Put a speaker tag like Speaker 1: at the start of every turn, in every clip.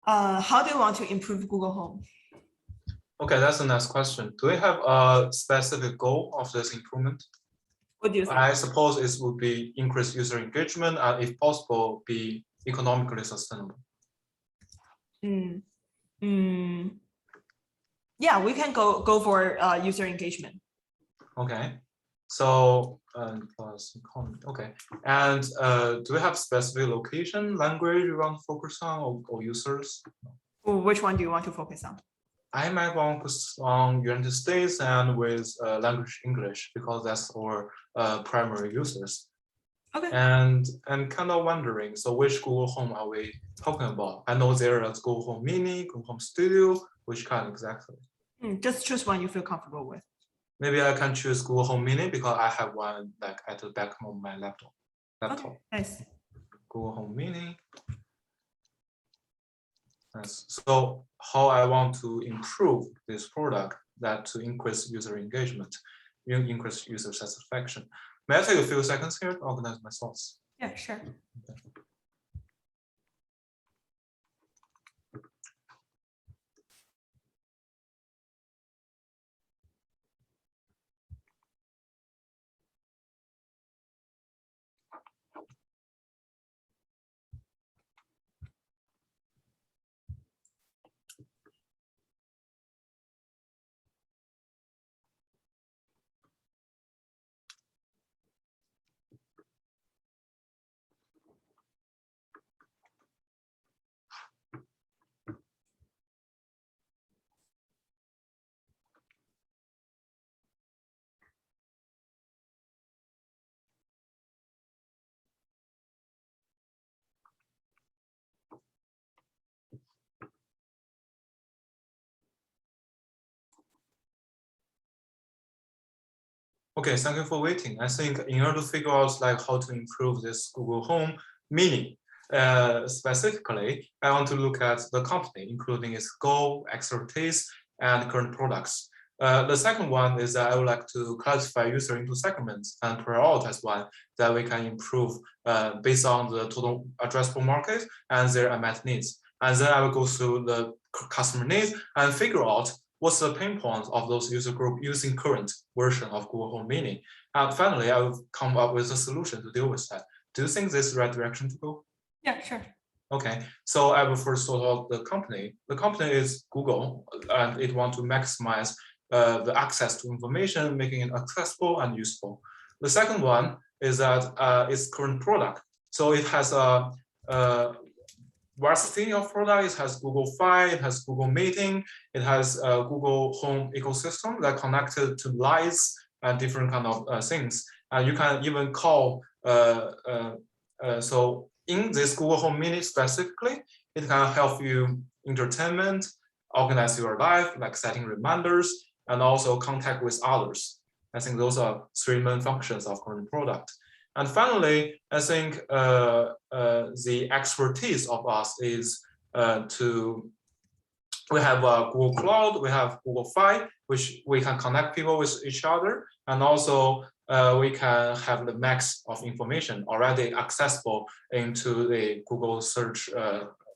Speaker 1: How do you want to improve Google Home?
Speaker 2: Okay, that's the next question. Do we have a specific goal of this improvement?
Speaker 1: What do you think?
Speaker 2: I suppose it would be increase user engagement and, if possible, be economically sustainable.
Speaker 1: Yeah, we can go for user engagement.
Speaker 2: Okay, so plus economy. Okay, and do we have specific location, language you want to focus on, or users?
Speaker 1: Which one do you want to focus on?
Speaker 2: I might want to focus on United States and with language English because that's our primary users.
Speaker 1: Okay.
Speaker 2: And I'm kind of wondering, so which Google Home are we talking about? I know there is Google Home Mini, Google Home Studio, which kind exactly?
Speaker 1: Just choose one you feel comfortable with.
Speaker 2: Maybe I can choose Google Home Mini because I have one like at the back of my laptop.
Speaker 1: Okay, nice.
Speaker 2: Google Home Mini. Yes. So how I want to improve this product that to increase user engagement, increase user satisfaction. May I take a few seconds here to organize my thoughts?
Speaker 1: Yeah, sure.
Speaker 2: Okay. Okay, thank you for waiting. I think in order to figure out like how to improve this Google Home Mini, specifically, I want to look at the company, including its goal, expertise, and current products. The second one is that I would like to classify user into segments and prioritize one that we can improve based on the total addressable market and their unmet needs. And then I will go through the customer needs and figure out what's the pain points of those user group using current version of Google Home Mini. And finally, I will come up with a solution to deal with that. Do you think this is the right direction to go?
Speaker 1: Yeah, sure.
Speaker 2: Okay, so I will first sort out the company. The company is Google, and it wants to maximize the access to information, making it accessible and useful. The second one is that its current product. So it has a varsity of products. It has Google Fi, it has Google Meeting, it has Google Home ecosystem that connected to lights and different kind of things. You can even call, so in this Google Home Mini specifically, it can help you entertainment, organize your life, like setting reminders, and also contact with others. I think those are three main functions of current product. And finally, I think the expertise of us is we have Google Cloud, we have Google Fi, which we can connect people with each other, and also we can have the max of information already accessible into the Google search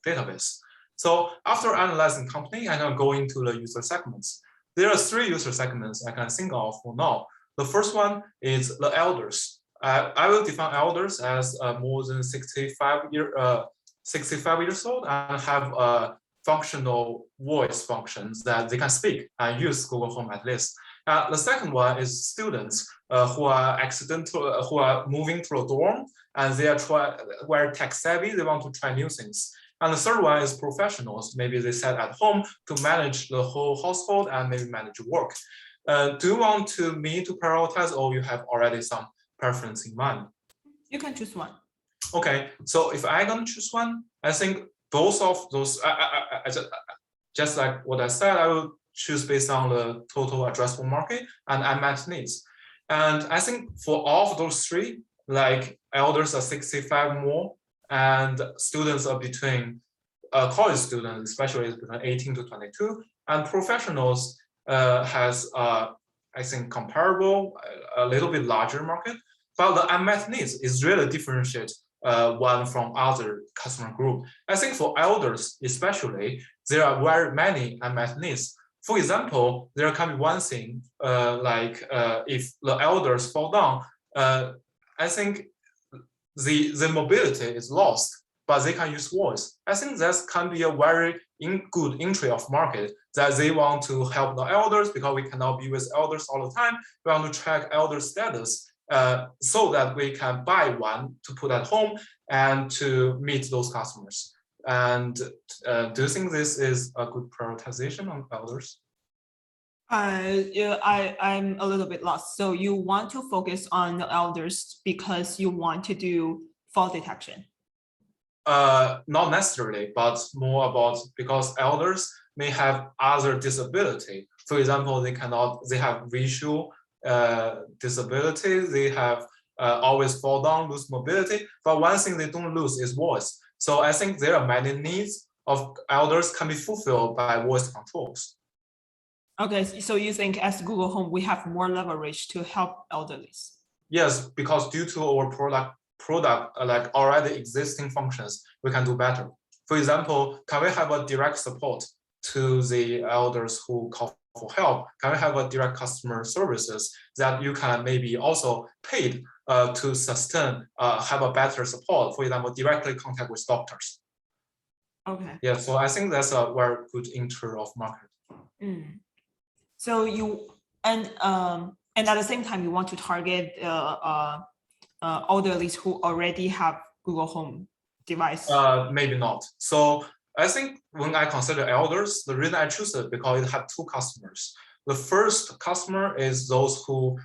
Speaker 2: database. So after analyzing company, I can go into the user segments. There are three user segments I can think of for now. The first one is the elders. I will define elders as more than 65 years old and have functional voice functions that they can speak and use Google Home at least. The second one is students who are moving to a dorm and they are tech savvy. They want to try new things. And the third one is professionals. Maybe they sat at home to manage the whole household and maybe manage work. Do you want me to prioritize, or you have already some preference in mind?
Speaker 1: You can choose one.
Speaker 2: Okay, so if I'm gonna choose one, I think both of those, just like what I said, I will choose based on the total addressable market and unmet needs. And I think for all of those three, like elders are 65 more, and students are between college students, especially between 18 to 22, and professionals has I think comparable, a little bit larger market, but the unmet needs is really differentiate one from other customer group. I think for elders especially, there are very many unmet needs. For example, there can be one thing if the elders fall down, I think the mobility is lost, but they can use voice. I think that can be a very good entry of market that they want to help the elders because we cannot be with elders all the time. We want to track elder status so that we can buy one to put at home and to meet those customers. And do you think this is a good prioritization on elders?
Speaker 1: Yeah, I'm a little bit lost. So you want to focus on the elders because you want to do fall detection?
Speaker 2: Not necessarily, but more about because elders may have other disability. For example, they have visual disability, they have always fall down, lose mobility, but one thing they don't lose is voice. So I think there are many needs of elders can be fulfilled by voice controls.
Speaker 1: Okay, so you think as Google Home, we have more leverage to help elderlies?
Speaker 2: Yes, because due to our product like already existing functions, we can do better. For example, can we have a direct support to the elders who call for help? Can we have a direct customer services that you can maybe also paid to sustain, have a better support, for example, directly contact with doctors.
Speaker 1: Okay.
Speaker 2: Yeah, so I think that's a very good entry of market.
Speaker 1: So you, and at the same time, you want to target elderly who already have Google Home device?
Speaker 2: Maybe not. So I think when I consider elders, the reason I choose it because it had two customers. The first customer is those who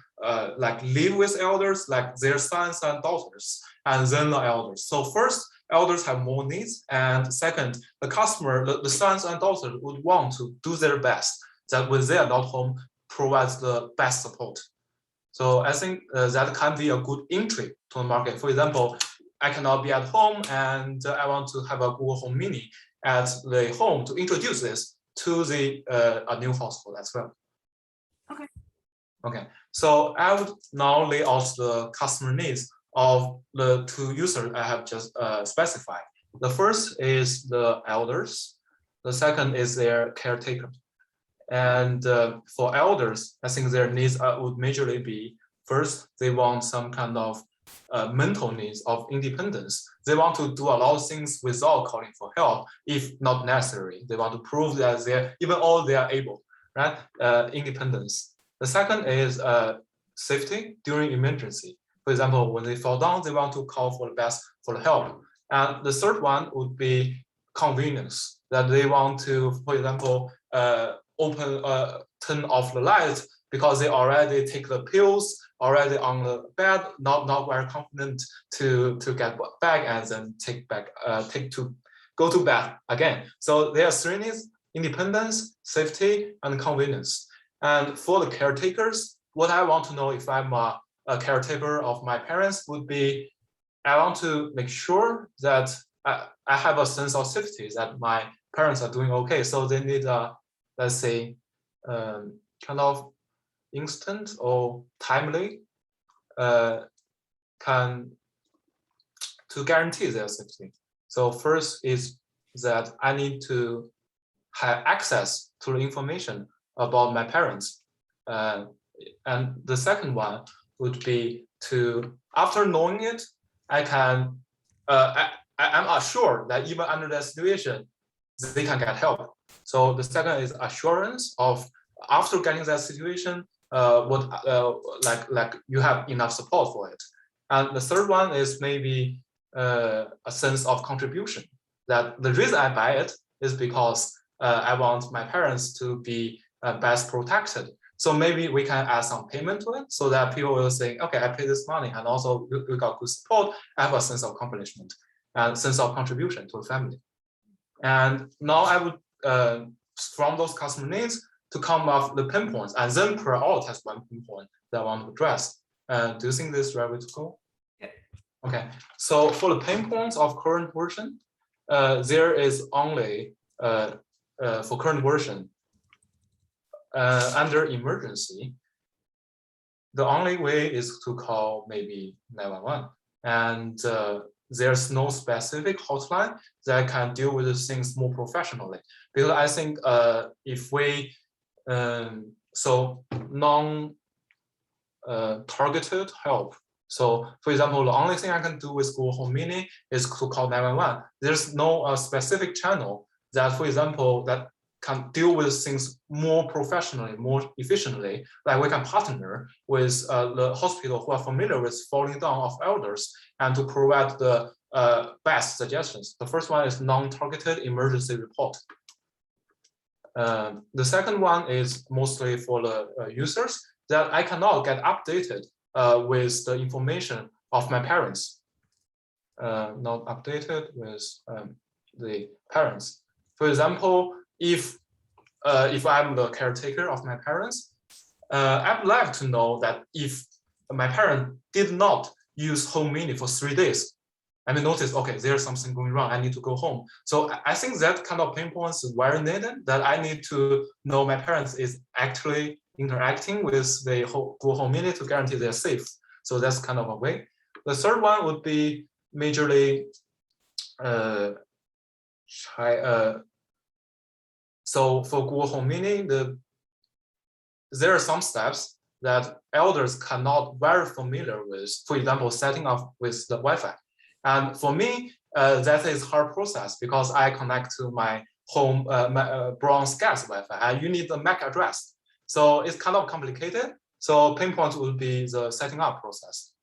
Speaker 2: like live with elders, like their sons and daughters, and then the elders. So first, elders have more needs, and second, the customer, the sons and daughters would want to do their best that when they are not home provides the best support. So I think that can be a good entry to the market. For example, I cannot be at home and I want to have a Google Home Mini at the home to introduce this to the a new household as well.
Speaker 1: Okay.
Speaker 2: Okay. So I would now lay out the customer needs of the two users I have just specified. The first is the elders. The second is their caretaker. And for elders, I think their needs would majorly be, first, they want some kind of mental needs of independence. They want to do a lot of things without calling for help, if not necessary. They want to prove that they are able, right? Independence. The second is safety during emergency. For example, when they fall down, they want to call for the help. And the third one would be convenience, that they want to, for example, turn off the lights because they already take the pills, already on the bed, not very confident to get back and then go to bed again. So there are three needs: independence, safety, and convenience. And for the caretakers, what I want to know if I'm a caretaker of my parents would be, I want to make sure that I have a sense of safety that my parents are doing okay. So they need let's say, kind of instant or timely to guarantee their safety. So first is that I need to have access to the information about my parents. And the second one would be to, after knowing it, I'm assured that even under that situation, they can get help. So the second is assurance of after getting that situation, like you have enough support for it. And the third one is maybe a sense of contribution. That the reason I buy it is because I want my parents to be best protected. So maybe we can add some payment to it so that people will say, okay, I pay this money and also we got good support. I have a sense of accomplishment and sense of contribution to the family. And now I would, from those customer needs, to come up the pinpoints and then prioritize one pinpoint that I want to address. Do you think this is the right way to go?
Speaker 1: Yeah.
Speaker 2: Okay. So for the pain points of current version, there is only for current version under emergency. The only way is to call maybe 911, and there's no specific hotline that can deal with the things more professionally. Because I think if we so non-targeted help. So for example, the only thing I can do with Google Home Mini is to call 911. There's no specific channel that, for example, that can deal with things more professionally, more efficiently. Like we can partner with the hospital who are familiar with falling down of elders and to provide the best suggestions. The first one is non-targeted emergency report. The second one is mostly for the users that I cannot get updated with the information of my parents. Not updated with the parents. For example, if I'm the caretaker of my parents, I'd like to know that if my parent did not use Home Mini for 3 days, I may notice, okay, there's something going wrong. I need to go home. So I think that kind of pain points is very needed, that I need to know my parents is actually interacting with the Google Home Mini to guarantee they're safe. So that's kind of a way. The third one would be majorly so for Google Home Mini, there are some steps that elders cannot very familiar with. For example, setting up with the Wi-Fi. And for me, that is hard process because I connect to my home bronze gas Wi-Fi, and you need the MAC address. So it's kind of complicated. So pain point would be the setting up process.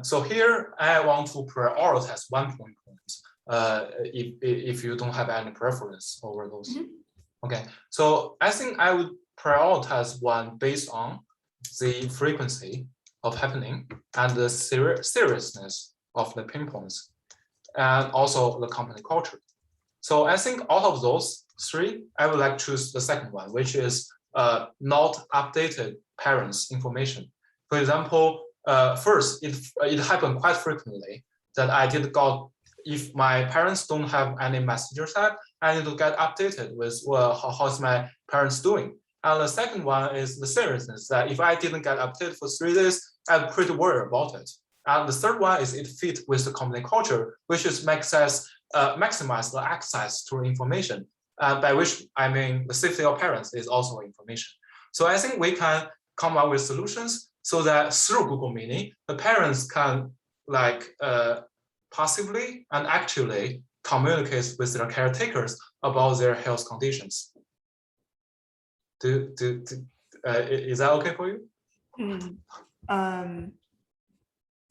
Speaker 2: So here I want to prioritize one point. If you don't have any preference over those. Okay, so I think I would prioritize one based on the frequency of happening and the seriousness of the pain points, and also the company culture. So I think out of those three, I would like to choose the second one, which is not updated parents' information. For example, first, it happened quite frequently that I did got, if my parents don't have any messengers app, I need to get updated with how's my parents doing. And the second one is the seriousness, that if I didn't get updated for 3 days, I'm pretty worried about it. And the third one is it fit with the company culture, which is maximize the access to information, by which I mean the safety of parents is also information. So I think we can come up with solutions so that through Google Mini, the parents can passively and actually communicate with their caretakers about their health conditions. Is that okay for you?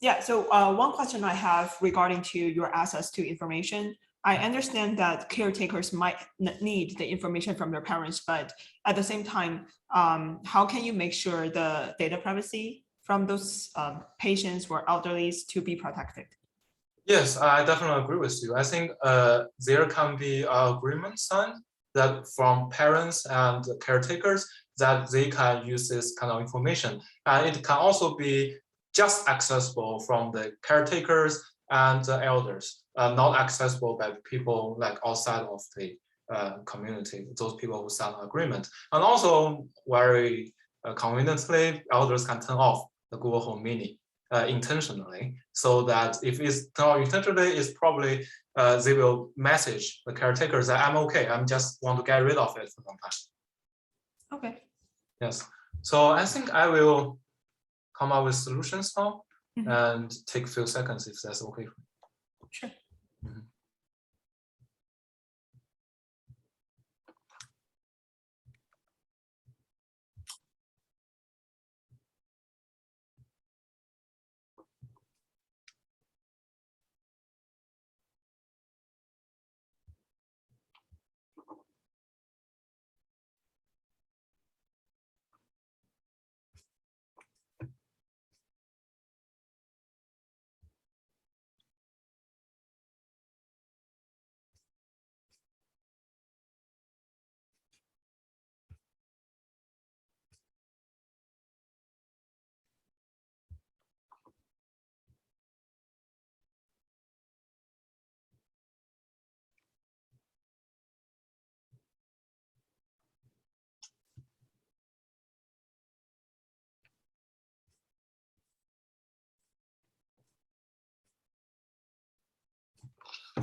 Speaker 1: Yeah, so one question I have regarding to your access to information, I understand that caretakers might need the information from their parents, but at the same time, how can you make sure the data privacy from those patients or elderlies to be protected?
Speaker 2: Yes, I definitely agree with you. I think there can be an agreement signed that from parents and caretakers that they can use this kind of information. And it can also be just accessible from the caretakers and the elders, not accessible by people like outside of the community, those people who sign an agreement. And also very conveniently, elders can turn off the Google Home Mini intentionally, so that if it's not intentionally, it's probably they will message the caretakers that I'm okay, I'm just want to get rid of it for some time.
Speaker 1: Okay.
Speaker 2: Yes. So I think I will come up with solutions now and take a few seconds if that's okay.
Speaker 1: Sure.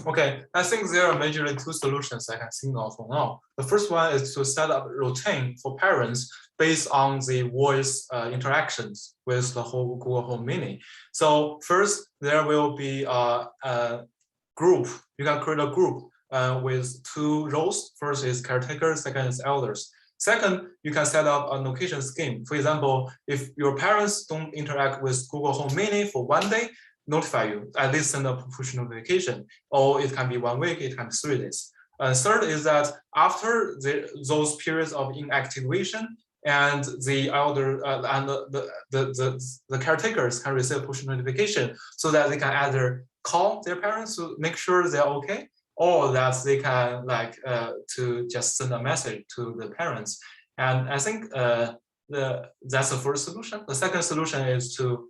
Speaker 2: Okay, I think there are majorly two solutions I can think of for now. The first one is to set up a routine for parents based on the voice interactions with the whole Google Home Mini. So first, there will be a group. You can create a group with two roles. First is caretaker, second is elders. Second, you can set up a notification scheme. For example, if your parents don't interact with Google Home Mini for 1 day, notify you, at least send a push notification, or it can be 1 week, it can be 3 days. Third is that after those periods of inactivation, and the elder and the caretakers can receive push notification so that they can either call their parents to make sure they're okay, or that they can to just send a message to the parents. And I think that's the first solution. The second solution is to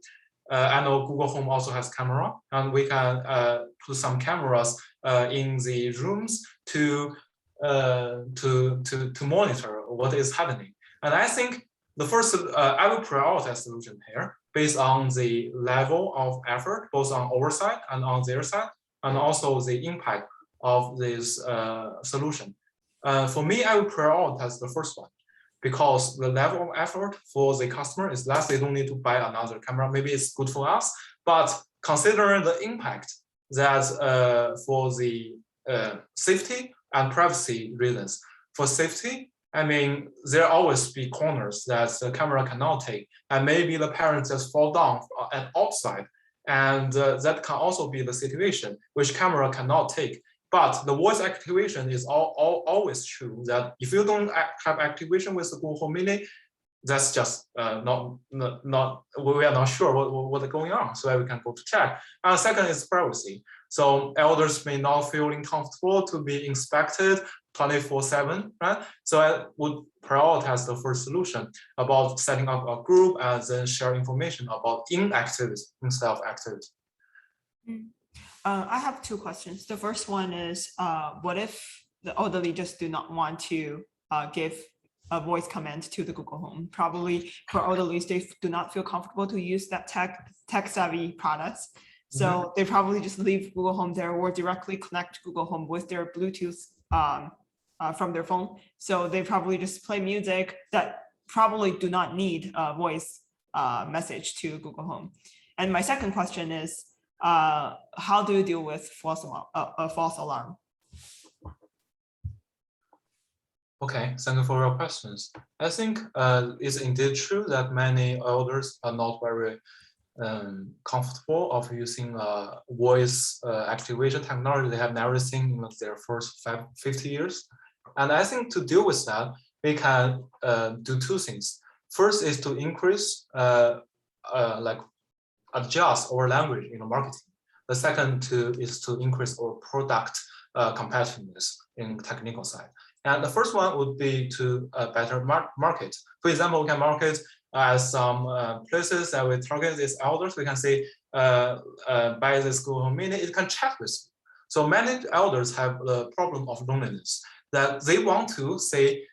Speaker 2: I know Google Home also has camera, and we can put some cameras in the rooms to monitor what is happening. And I think the first I will prioritize solution here based on the level of effort, both on our side and on their side, and also the impact of this solution. For me, I will prioritize the first one, because the level of effort for the customer is less. They don't need to buy another camera. Maybe it's good for us, but considering the impact that for the safety and privacy reasons. For safety, I mean, there always be corners that the camera cannot take, and maybe the parents just fall down at outside, and that can also be the situation which camera cannot take. But the voice activation is always true, that if you don't have activation with the Google Home Mini, that's just we are not sure what's going on, so we can go to check. And second is privacy. So elders may not feel comfortable to be inspected 24/7, right? So I would prioritize the first solution about setting up a group and then share information about inactivity instead of activity.
Speaker 1: I have two questions. The first one is, what if the elderly just do not want to give a voice command to the Google Home? Probably for elderly, they do not feel comfortable to use that tech savvy products. So they probably just leave Google Home there or directly connect Google Home with their Bluetooth from their phone. So they probably just play music that probably do not need a voice message to Google Home. And my second question is, how do you deal with false alarm?
Speaker 2: Okay, thank you for your questions. I think it's indeed true that many elders are not very comfortable of using voice activation technology they have never seen in their first 50 years. And I think to deal with that, we can do two things. First is to increase, adjust our language in the marketing. The second is to increase our product competitiveness in technical side. And the first one would be to better market. For example, we can market as some places that we target these elders. We can say, buy this Google Home Mini, it can chat with you. So many elders have the problem of loneliness, that they want to say,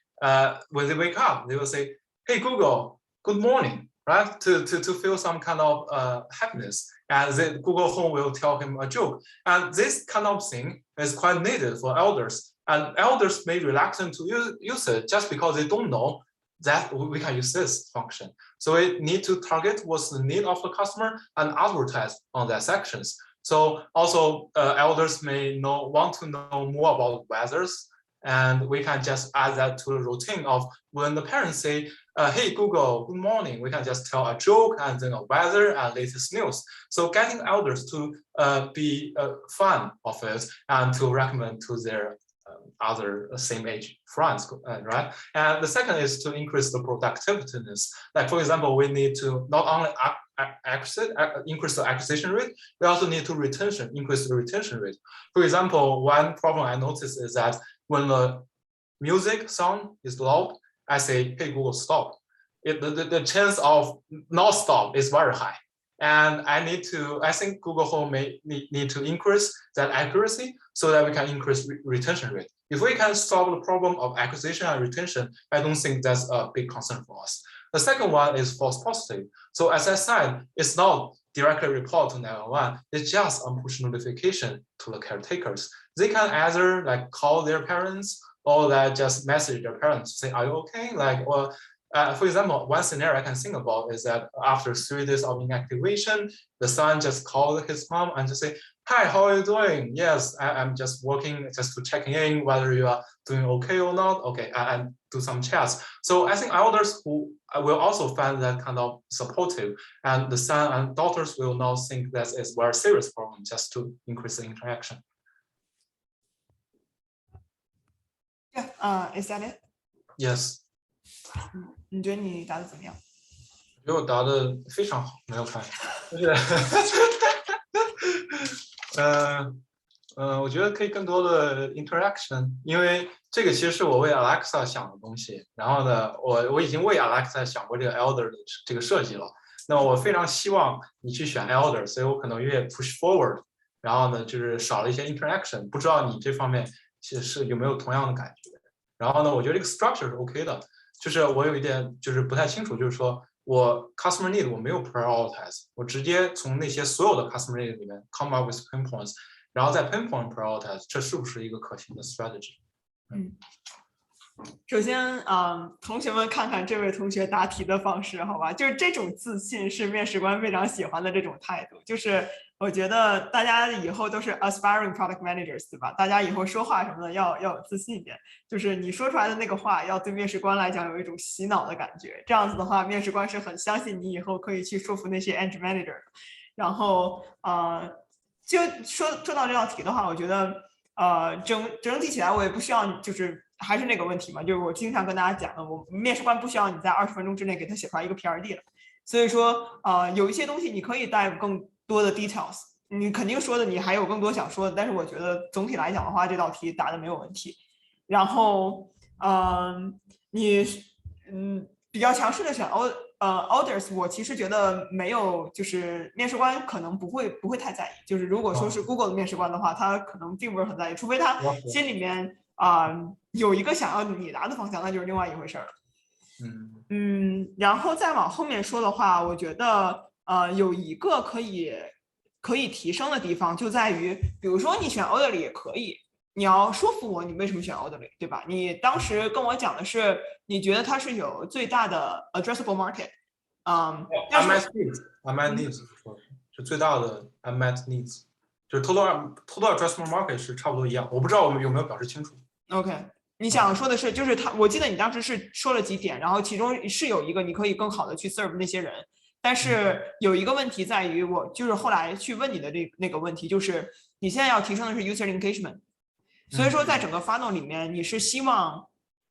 Speaker 2: when they wake up, they will say, hey, Google, good morning, right? To feel some kind of happiness. And then Google Home will tell him a joke. And this kind of thing is quite needed for elders. And elders may be reluctant to use it just because they don't know that we can use this function. So we need to target what's the need of the customer and advertise on their sections. So also elders may want to know more about weathers, and we can just add that to the routine of when the parents say, hey, Google, good morning, we can just tell a joke and then a weather and latest news. So getting elders to be fan of it and to recommend to their other same age friends, right? And the second is to increase the productiveness. Like, for example, we need to not only increase the acquisition rate, we also need to increase the retention rate. For example, one problem I noticed is that when the music sound is loud, I say, hey, Google, stop. The chance of not stop is very high. And I think Google Home may need to increase that accuracy so that we can increase retention rate. If we can solve the problem of acquisition and retention, I don't think that's a big concern for us. The second one is false positive. So as I said, it's not directly report to 911. It's just a push notification to the caretakers. They can either like call their parents or like just message their parents, say, are you okay? Like, or for example, one scenario I can think about is that after 3 days of inactivation, the son just called his mom and just say, hi, how are you doing? Yes, I'm just working just to check in whether you are doing okay or not. Okay, and do some chats. So I think elders who will also find that kind of supportive, and the son and daughters will not think that it's very serious problem just to increase the interaction.
Speaker 1: Yeah, is that it?
Speaker 2: Yes.
Speaker 1: 你觉得你答的怎么样？
Speaker 2: 我觉得我答的非常好，没有看，就是我觉得可以更多的 interaction， 因为这个其实是我为 Alexa 想的东西。然后呢，我已经为 Alexa 想过这个 elder 的这个设计了。那么我非常希望你去选 elder， 所以我可能越 push forward， 然后呢就是少了一些 interaction。不知道你这方面其实是有没有同样的感觉？然后呢，我觉得这个 structure 是 OK 的。就是我有一点就是不太清楚，就是说我 customer need 我没有 prioritize， 我直接从那些所有的 customer need 里面 come up with pain points， 然后再 pain point prioritize， 这是不是一个可行的 strategy？
Speaker 1: 首先，同学们看看这位同学答题的方式，好吧？就是这种自信是面试官非常喜欢的这种态度。就是我觉得大家以后都是 aspiring product managers， 对吧？大家以后说话什么的要有自信一点。就是你说出来的那个话，要对面试官来讲有一种洗脑的感觉。这样子的话，面试官是很相信你以后可以去说服那些 end manager。然后，就说到这道题的话，我觉得，整体起来我也不需要就是。还是那个问题嘛，就是我经常跟大家讲的，我面试官不需要你在20分钟之内给他写出来一个 PRD 了，所以说有一些东西你可以带更多的 details， 你肯定说的你还有更多想说的，但是我觉得总体来讲的话，这道题答的没有问题。然后你比较强势的选orders， 我其实觉得没有，就是面试官可能不会太在意，就是如果说是 Google 的面试官的话，他可能并不是很在意，除非他心里面有一个想要你答的方向，那就是另外一回事了。然后再往后面说的话，我觉得有一个可以提升的地方，就在于，比如说你选 orderly 也可以，你要说服我你为什么选 orderly， 对吧？你当时跟我讲的是，你觉得它是有最大的 addressable market，
Speaker 2: unmet needs 是最大的 unmet needs， 就是 total addressable market 是差不多一样，我不知道我们有没有表示清楚。
Speaker 1: OK， 你想说的是，就是我记得你当时是说了几点，然后其中是有一个你可以更好的去 serve 那些人，但是有一个问题在于，我就是后来去问你的那个问题，就是你现在要提升的是 user engagement， 所以说在整个 funnel 里面，你是希望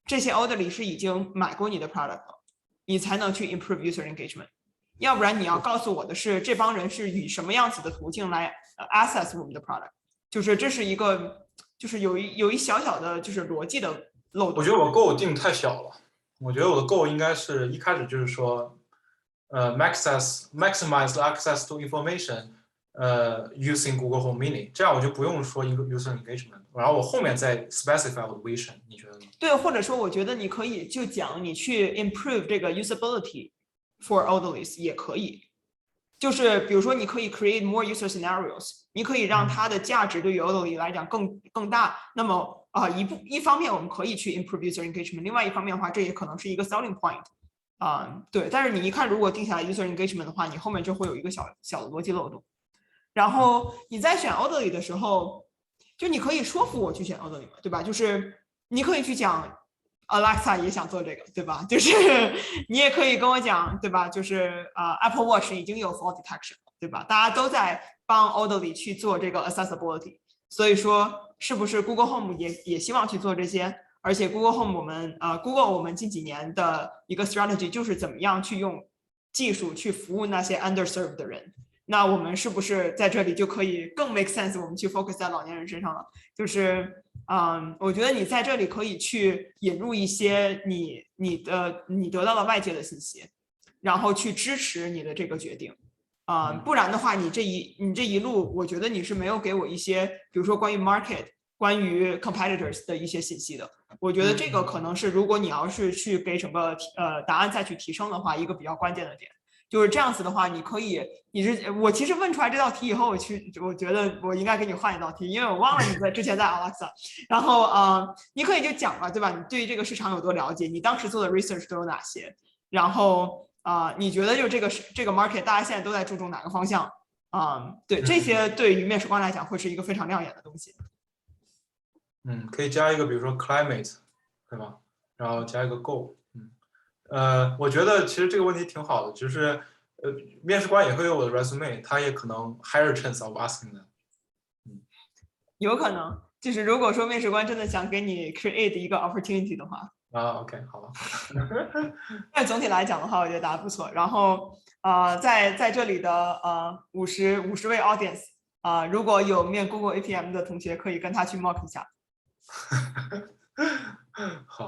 Speaker 1: 这些 orderly 是已经买过你的 product 了，你才能去 improve user engagement， 要不然你要告诉我的是这帮人是以什么样子的途径来 access 我们的 product， 就是这是一个。就是有一小小的就是逻辑的漏洞。
Speaker 2: 我觉得我 goal 定太小了，我觉得我的 goal 应该是一开始就是说maximize the access to information using Google Home Mini， 这样我就不用说一个 user engagement， 然后我后面再 specify 我的 vision， 你觉得呢？
Speaker 1: 对，或者说我觉得你可以就讲你去 improve 这个 usability for elderlies 也可以。就是比如说，你可以 create more user scenarios， 你可以让它的价值对于 elderly 来讲更大。那么一方面我们可以去 improve user engagement， 另外一方面的话，这也可能是一个 selling point。对。但是你一看，如果定下来 user engagement 的话，你后面就会有一个小的逻辑漏洞。然后你在选 elderly 的时候，就你可以说服我去选 elderly 嘛，对吧？就是你可以去讲。Alexa 也想做这个，对吧？就是你也可以跟我讲，对吧？就是Apple Watch 已经有 fall detection 了，对吧？大家都在帮 elderly 去做这个 accessibility， 所以说是不是 Google Home 也希望去做这些？而且 Google Home Google 我们近几年的一个 strategy 就是怎么样去用技术去服务那些 underserved 的人。那我们是不是在这里就可以更 make sense？ 我们去 focus 在老年人身上了，就是。我觉得你在这里可以去引入一些你得到的外界的信息，然后去支持你的这个决定。不然的话，你这一路，我觉得你是没有给我一些，比如说关于 market、关于 competitors 的一些信息的。我觉得这个可能是，如果你要是去给整个答案再去提升的话，一个比较关键的点。就是这样子的话，你可以，我其实问出来这道题以后，我觉得我应该给你换一道题，因为我忘了你之前在 Alexa，然后你可以就讲嘛，对吧？你对于这个市场有多了解？你当时做的 research 都有哪些？然后你觉得就这个 market 大家现在都在注重哪个方向？对，这些对于面试官来讲会是一个非常亮眼的东西。
Speaker 2: 可以加一个，比如说 climate， 对吧？然后加一个 go。我觉得其实这个问题挺好的，就是面试官也会有我的 resume， 他也可能 higher chance of asking them。
Speaker 1: 有可能，就是如果说面试官真的想给你 create 一个 opportunity 的话。
Speaker 2: OK， 好了。
Speaker 1: 但总体来讲的话，我觉得答得不错。然后在这里的50位 audience 如果有面 Google APM 的同学，可以跟他去 mock 一下。